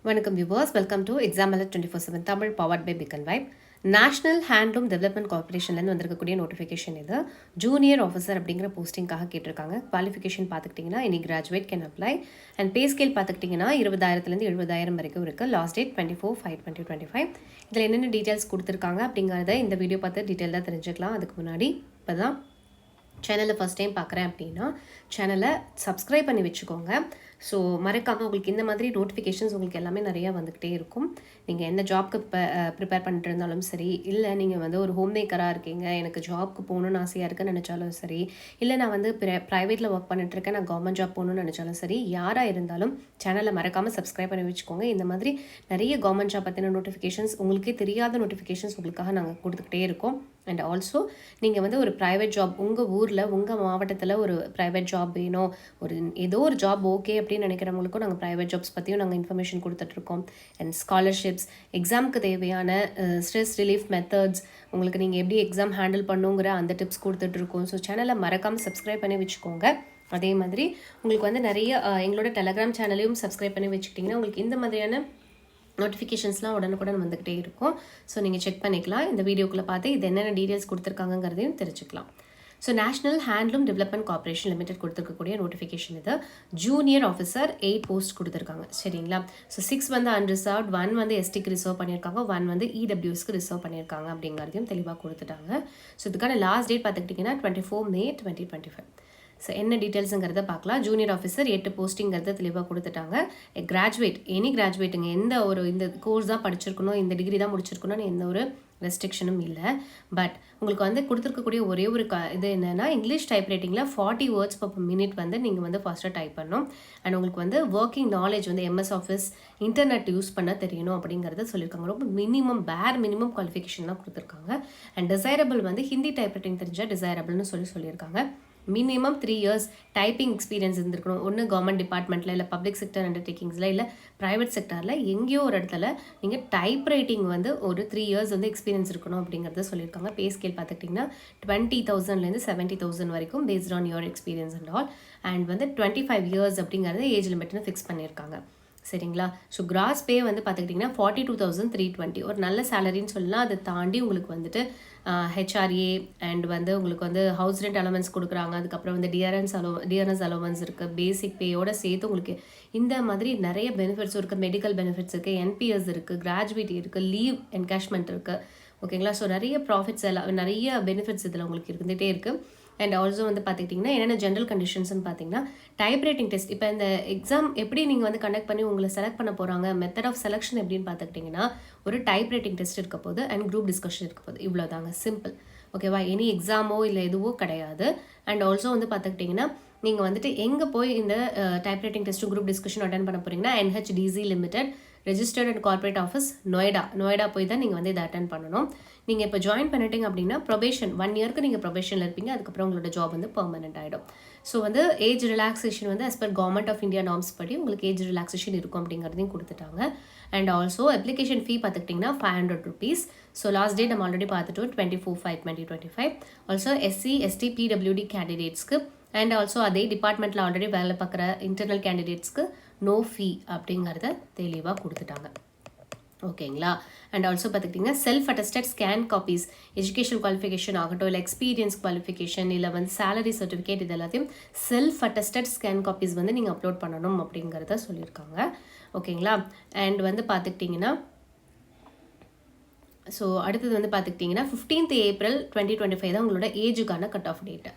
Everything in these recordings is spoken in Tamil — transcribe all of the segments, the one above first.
வணக்கம் viewers, welcome to exam alert 24/7 Tamil powered by big and vibe. National handloom development கார்பரேஷன்லேருந்து வந்திருக்கக்கூடிய நோட்டிஃபிகேஷன் இது. ஜூனியர் ஆஃபீஸர் அப்படிங்கிற போஸ்டிங்காக கேட்டிருக்காங்க. குவாலிஃபிகேஷன் பார்த்துக்கிட்டிங்கன்னா இனி graduate can apply. And pay scale பார்த்துக்கிட்டிங்கன்னா 20,000 70,000 வரைக்கும் இருக்குது. Last date 24/5/2025. இதில் என்னென்ன டீட்டெயில்ஸ் கொடுத்துருக்காங்க அப்படிங்கிறத இந்த வீடியோ பார்த்து டீட்டெயிலாக தெரிஞ்சுக்கலாம். அதுக்கு முன்னாடி இப்போ தான் சேனலை ஃபஸ்ட் டைம் பார்க்குறேன் அப்படின்னா சேனலை சப்ஸ்கிரைப் பண்ணி வச்சுக்கோங்க. ஸோ மறக்காமல் உங்களுக்கு இந்த மாதிரி நோட்டிஃபிகேஷன்ஸ் உங்களுக்கு எல்லாமே நிறையா வந்துக்கிட்டே இருக்கும். நீங்கள் என்ன ஜாப்க்கு ப்ரிப்பேர் பண்ணிட்டு இருந்தாலும் சரி, இல்லை நீங்கள் வந்து ஒரு ஹோம் மேக்கராக இருக்கீங்க, எனக்கு ஜாப்க்கு போகணுன்னு ஆசையாக இருக்குன்னு நினச்சாலும் சரி, இல்லை நான் வந்து ப்ரைவேட்டில் ஒர்க் பண்ணிட்டுருக்கேன், நான் கவர்மெண்ட் ஜாப் போகணுன்னு நினச்சாலும் சரி, யாராக இருந்தாலும் சேனலை மறக்காமல் சப்ஸ்கிரைப் பண்ணி வச்சுக்கோங்க. இந்த மாதிரி நிறைய கவர்மெண்ட் ஜாப் பற்றின நோட்டிஃபிகேஷன்ஸ், உங்களுக்கே தெரியாத நோட்டிஃபிகேஷன்ஸ் உங்களுக்காக நாங்கள் கொடுத்துக்கிட்டே இருக்கோம். அண்ட் ஆல்சோ நீங்கள் வந்து ஒரு ப்ரைவேட் ஜாப் உங்கள் ஊரில் உங்கள் மாவட்டத்தில் ஒரு ப்ரைவேட் ஜாப் வேணும், ஒரு ஏதோ ஒரு ஜாப் ஓகே அப்படின்னு நினைக்கிறவங்களுக்கும் நாங்கள் ப்ரைவேட் ஜாப்ஸ் பற்றியும் நாங்கள் இன்ஃபர்மேஷன் கொடுத்துட்ருக்கோம். அண்ட் ஸ்காலர்ஷிப்ஸ், எக்ஸாமுக்கு தேவையான ஸ்ட்ரெஸ் ரிலீஃப் மெத்தட்ஸ், உங்களுக்கு நீங்கள் எப்படி எக்ஸாம் ஹேண்டில் பண்ணுங்கிற அந்த டிப்ஸ் கொடுத்துட்ருக்கோம். ஸோ சேனலை மறக்காமல் சப்ஸ்கிரைப் பண்ணி வச்சுக்கோங்க. அதே மாதிரி உங்களுக்கு வந்து நிறைய எங்களோட டெலகிராம் சேனலையும் சப்ஸ்கிரைப் பண்ணி வச்சுக்கிட்டிங்கன்னா உங்களுக்கு இந்த மாதிரியான நோட்டிஃபிகேஷன்ஸ்லாம் உடனுக்குடன் வந்துக்கிட்டே இருக்கும். ஸோ நீங்கள் செக் பண்ணிக்கலாம். இந்த வீடியோக்குள்ளே பார்த்து இது என்னென்ன டீட்டெயில்ஸ் கொடுத்துருக்காங்கிறதையும் தெரிஞ்சுக்கலாம். So national handloom development corporation limited கொடுத்துருக்கக்கூடிய நோட்டிஃபிகேஷன் இது. ஜூனியர் ஆஃபீஸர் 8 போஸ்ட் கொடுத்துருக்காங்க. சரிங்களா? ஸோ 6 வந்து அன்ரிசர்வ்ட், 1 வந்து எஸ்டிக்கு ரிசர்வ் பண்ணியிருக்காங்க, 1 வந்து இடபிள்யூஸ்க்கு ரிசர்வ் பண்ணியிருக்காங்க அப்படிங்கிறதையும் தெளிவாக கொடுத்துட்டாங்க. ஸோ இதுக்கான லாஸ்ட் டேட் பார்த்துக்கிட்டிங்கன்னா 24 May 2025. ஸோ என்ன டீட்டெயில்ஸுங்கிறத பார்க்கலாம். ஜூனியர் ஆஃபீஸர் 8 போஸ்டிங்கிறத தெளிவாக கொடுத்துட்டாங்க. கிராஜுவேட், எனி கிராஜுவேட்டுங்க, எந்த ஒரு இந்த கோர்ஸ் தான் படிச்சிருக்கணும், இந்த டிகிரி தான் முடிச்சிருக்கணும்னு எந்த ஒரு ரெஸ்ட்ரிக்ஷனும் இல்லை. பட் உங்களுக்கு வந்து கொடுத்துருக்கக்கூடிய ஒரே ஒரு இது என்னென்னா, English type ரைட்டிங்கில் 40 words per minute வந்து நீங்கள் வந்து ஃபாஸ்ட்டாக டைப் பண்ணணும். அண்ட் உங்களுக்கு வந்து ஒர்க்கிங் நாலேஜ் வந்து எம்எஸ் ஆஃபீஸ், இன்டர்நெட் யூஸ் பண்ண தெரியணும் அப்படிங்கிறத சொல்லியிருக்காங்க. ரொம்ப மினிமம் மினிமம் குவாலிஃபிகேஷன் தான் கொடுத்துருக்காங்க. அண்ட் டிசைரபிள் வந்து ஹிந்தி டைப் ரைட்டிங் தெரிஞ்சால் டிசைரபிள்னு சொல்லியிருக்காங்க. மினிமம் 3 years டைப்பிங் எக்ஸ்பீரியன்ஸ் இருந்திருக்கணும். ஒன்று கவர்மெண்ட் டிபார்ட்மெண்ட்டில், இல்லை பப்ளிக் செக்டர் அண்டர்டேக்கிங்ஸில், இல்லை ப்ரைவேட் செக்டரில் எங்கேயோ ஒரு இடத்துல நீங்கள் டைப் ரைட்டிங் வந்து ஒரு 3 years வந்து எக்ஸ்பீரியன்ஸ் இருக்கணும் அப்படிங்கிறத சொல்லியிருக்காங்க. பே ஸ்கேல் பார்த்துக்கிட்டிங்கன்னா 20,000 70,000 வரைக்கும் based on your experience and all. And வந்து 25 years அப்படிங்கிறது ஏஜ் லிமிட்னு ஃபிக்ஸ் பண்ணியிருக்காங்க. சரிங்களா? ஸோ கிராஸ் பே வந்து பார்த்துக்கிட்டிங்கன்னா 42,320 ஒரு நல்ல சேலரின்னு சொல்லலாம். அதை தாண்டி உங்களுக்கு வந்துட்டு ஹெச்ஆர்ஏ அண்ட் வந்து உங்களுக்கு வந்து ஹவுஸ் ரெண்ட் அலவன்ஸ் கொடுக்குறாங்க. அதுக்கப்புறம் வந்து டிஆர்எஸ் அலவன்ஸ் இருக்குது. பேசிக் பேயோட சேர்த்து உங்களுக்கு இந்த மாதிரி நிறைய பெனிஃபிட்ஸும் இருக்குது. மெடிக்கல் பெனிஃபிட்ஸ் இருக்குது, என்பிஎஸ் இருக்குது, கிராஜுவிட்டி இருக்குது, லீவ் என்கேஷ்மெண்ட் இருக்குது. ஓகேங்களா? ஸோ நிறைய ப்ராஃபிட்ஸ் எல்லாம் நிறைய பெனிஃபிட்ஸ் இதில் உங்களுக்கு இருந்துகிட்டே இருக்குது. அண்ட் ஆல்சோ வந்து பார்த்துக்கிட்டிங்கன்னா என்னென்ன ஜென்ரல் கண்டிஷன்ஸ்னு பார்த்தீங்கன்னா, டைப் ரைட்டிங் டெஸ்ட். இப்போ இந்த எக்ஸாம் எப்படி நீங்கள் வந்து கண்டக்ட் பண்ணி உங்களை செலக்ட் பண்ண போகிறாங்க, மெத்தட் ஆஃப் செலெக்ஷன் எப்படின்னு பார்த்துக்கிட்டிங்கன்னா, ஒரு டைப் ரைட்டிங் டெஸ்ட் இருக்க போது அண்ட் குரூப் டிஸ்கஷன் இருக்க போது. இவ்வளோ தாங்க, சிம்பிள். ஓகேவா? எனி எக்ஸாமோ இல்லை எதுவோ கிடையாது. அண்ட் ஆல்சோ வந்து பார்த்துக்கிட்டிங்கன்னா நீங்கள் வந்துட்டு எங்கே போய் இந்த டைப் ரைட்டிங் டெஸ்ட்டும் குரூப் டிஸ்கஷன் அட்டன் பண்ண போகிறீங்கன்னா, NHDC limited registered and corporate office, Noida போய் தான் நீங்கள் வந்து இதை அட்டன் பண்ணணும். நீங்கள் இப்போ ஜாயின் பண்ணிட்டீங்க அப்படின்னா ப்ரொபேஷன் 1 yearக்கு நீங்கள் ப்ரொபேஷனில் இருப்பீங்க. அதுக்கப்புறம் உங்களோட ஜாப் வந்து பெர்மனெண்ட் ஆகிடும். ஸோ வந்து ஏஜ் ரிலாக்ஸேஷன் வந்து as per government of India norms படி உங்களுக்கு ஏஜ் ரிலாக்ஸேஷன் இருக்கும் அப்படிங்கிறதையும் கொடுத்துட்டாங்க. அண்ட் ஆல்சோ அப்ளிகேஷன் ஃபீ பார்த்துக்கிட்டிங்கன்னா 500 rupees. ஸோ லாஸ்ட் டேட் நம்ம ஆல்ரெடி பார்த்துட்டோம், 24/5/2025. ஆல்சோ SC ST PWD கேண்டிடேட்ஸ்க்கு அண்ட் ஆல்சோ அதே டிபார்ட்மெண்ட்டில் ஆல்ரெடி வேலை பார்க்குற இன்டர்னல் கேண்டிடேட்ஸ்க்கு நோ ஃபீ அப்படிங்கிறத தெளிவாக கொடுத்துட்டாங்க. ஓகேங்களா? அண்ட் ஆல்சோ பார்த்துக்கிட்டிங்கன்னா self attested scan copies, education qualification ஆகட்டும், இல்லை எக்ஸ்பீரியன்ஸ் குவாலிஃபிகேஷன், இல்லை வந்து சேலரி சர்டிஃபிகேட், இது எல்லாத்தையும் செல்ஃப் அட்டஸ்டட் ஸ்கேன் காப்பீஸ் வந்து நீங்கள் அப்லோட் பண்ணணும் அப்படிங்கிறத சொல்லியிருக்காங்க. ஓகேங்களா? அண்ட் வந்து பார்த்துக்கிட்டிங்கன்னா ஸோ அடுத்தது வந்து பார்த்துக்கிட்டிங்கன்னா 15th April 2025 தான் உங்களோட ஏஜுக்கான கட் ஆஃப் டேட்டு.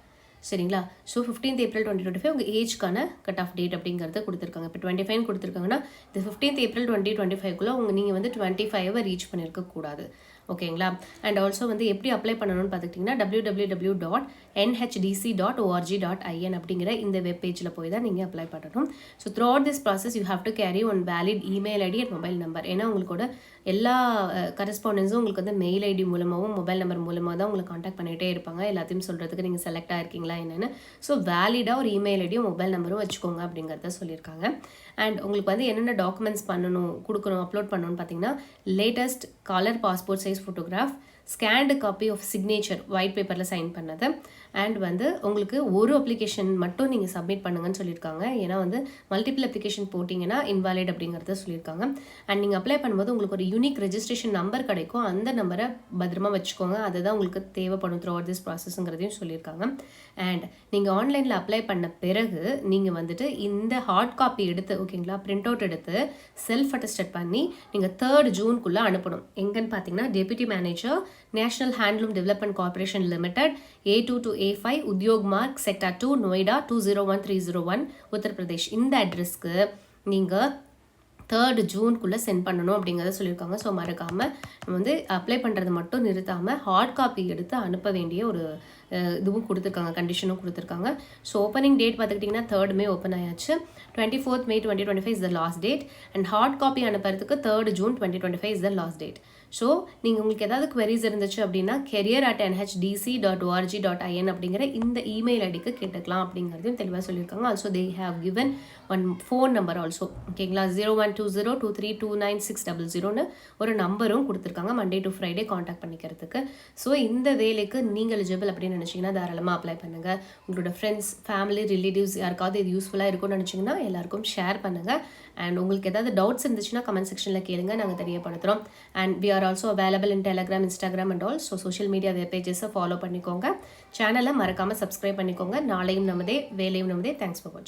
சரிங்களா? ஸோ 15th April 2025 உங்கள் ஏஜ்க்கான கட் ஆஃப் டேட் அப்படிங்கிறத கொடுத்துருக்காங்க. இப்போ 25 கொடுத்துருக்காங்கன்னா இந்த 15th April 2025குள்ளே நீங்கள் வந்து 25 ரீச் பண்ணியிருக்கக்கூடாது. ஓகேங்களா? அண்ட் ஆல்சோ வந்து எப்படி அப்ளை பண்ணணும்னு பார்த்துக்கிட்டிங்கன்னா www.nhdc.org.in அப்படிங்கிற இந்த வெப் பேஜில் போய் தான் நீங்கள் அப்ளை பண்ணணும். So throughout this process you have to carry one valid email ID and mobile number. ஏன்னா உங்களோட எல்லா கரஸ்பாண்டன்ஸும் உங்களுக்கு வந்து மெயில் ஐடி மூலமாகவும் மொபைல் நம்பர் மூலமாக தான் உங்களை காண்டாக்ட் பண்ணிகிட்டே இருப்பாங்க, எல்லாத்தையும் சொல்கிறதுக்கு நீங்கள் செலக்ட் ஆகிருக்கீங்களா என்னென்னு. ஸோ வேலிடாக ஒரு இமெயில் ஐடியும் மொபைல் நம்பரும் வச்சுக்கோங்க அப்படிங்கிறத சொல்லியிருக்காங்க. அண்ட் உங்களுக்கு வந்து என்னென்ன டாக்குமெண்ட்ஸ் கொடுக்கணும் அப்லோட் பண்ணணும்னு பார்த்தீங்கன்னா, latest colour passport size photograph, scanned copy of signature white பேப்பரில் சைன் பண்ணது, அண்ட் வந்து உங்களுக்கு ஒரு அப்ளிகேஷன் மட்டும் நீங்கள் சப்மிட் பண்ணுங்கன்னு சொல்லியிருக்காங்க. ஏன்னா வந்து மல்டிபிள் அப்ளிகேஷன் போட்டிங்கன்னா இன்வாலிட் அப்படிங்கிறத சொல்லியிருக்காங்க. அண்ட் நீங்கள் அப்ளை பண்ணும்போது உங்களுக்கு ஒரு யூனிக் ரெஜிஸ்ட்ரேஷன் நம்பர் கிடைக்கும். அந்த நம்பரை பத்திரமா வச்சுக்கோங்க. அதுதான் உங்களுக்கு தேவைப்படும் த்ரூ அவுட் திஸ் ப்ராசஸ்ங்கிறதையும் சொல்லியிருக்காங்க. அண்ட் நீங்கள் ஆன்லைனில் அப்ளை பண்ண பிறகு நீங்கள் வந்துட்டு இந்த ஹார்ட் காப்பி எடுத்து ஓகேங்களா பிரிண்ட் அவுட் எடுத்து செல்ஃப் அட்டஸ்டட் பண்ணி நீங்கள் 3rd ஜூனுக்குள்ளே அனுப்பணும். எங்கன்னு பார்த்தீங்கன்னா deputy manager national handloom development corporation limited A2 to A5 Udyog mark sector 2 Noida 201301 Uttar Pradesh. இந்த அட்ரஸ்க்கு நீங்கள் 3rd ஜூனுக்குள்ளே சென்ட் பண்ணணும் அப்படிங்கிறத சொல்லியிருக்காங்க. ஸோ மறக்காமல் நம்ம வந்து அப்ளை பண்ணுறது மட்டும் நிறுத்தாமல் ஹார்ட் காப்பி எடுத்து அனுப்ப வேண்டிய ஒரு இதுவும் கொடுத்துருக்காங்க, கண்டிஷனும் கொடுத்துருக்காங்க. ஸோ ஓப்பனிங் டேட் பார்த்துக்கிட்டிங்கன்னா 3rd மே ஓப்பன் ஆயாச்சு. 24th May 2025 is the last date. And hard copy அனுப்புறதுக்கு 3rd June 2025 is the last date. So நீங்கள் உங்களுக்கு ஏதாவது queries இருந்துச்சு அப்படின்னா career@nhdc.org.in அப்படிங்கிற இந்த இமெயில் ஐடிக்கு கேட்டுக்கலாம் அப்படிங்கிறதையும் தெளிவாக சொல்லியிருக்காங்க. Also they have given one phone number also ஓகேங்களா 0120232960 ஒரு நம்பரும் கொடுத்துருக்காங்க மண்டே டு ஃப்ரைடே காண்டாக்ட் பண்ணிக்கிறதுக்கு. ஸோ இந்த வேலைக்கு நீங்கள் எலிஜிபிள் அப்படின்னு நினச்சிங்கன்னா தாராளமாக அப்ளை பண்ணுங்கள். உங்களோட ஃப்ரெண்ட்ஸ் ஃபேமிலி ரிலேட்டிவ்ஸ் யாருக்காவது இது யூஸ்ஃபுல்லாக இருக்கும்னு நினச்சிங்கன்னா எல்லாருக்கும் ஷேர் பண்ணுங்கள். அண்ட் உங்களுக்கு ஏதாவது டவுட்ஸ் இருந்துச்சுன்னா கமெண்ட் செக்ஷனில் கேளுங்க, நாங்கள் தெரியப்படுத்துகிறோம். And we are also available in Telegram, Instagram and all. So social media web பேஜஸை ஃபாலோ பண்ணிக்கோங்க. சேனலை மறக்காமல் சப்ஸ்கிரைப் பண்ணிக்கோங்க. நாளையும் நமதே, வேலையும் நமதே. தேங்க்ஸ் ஃபார் வாட்சிங்.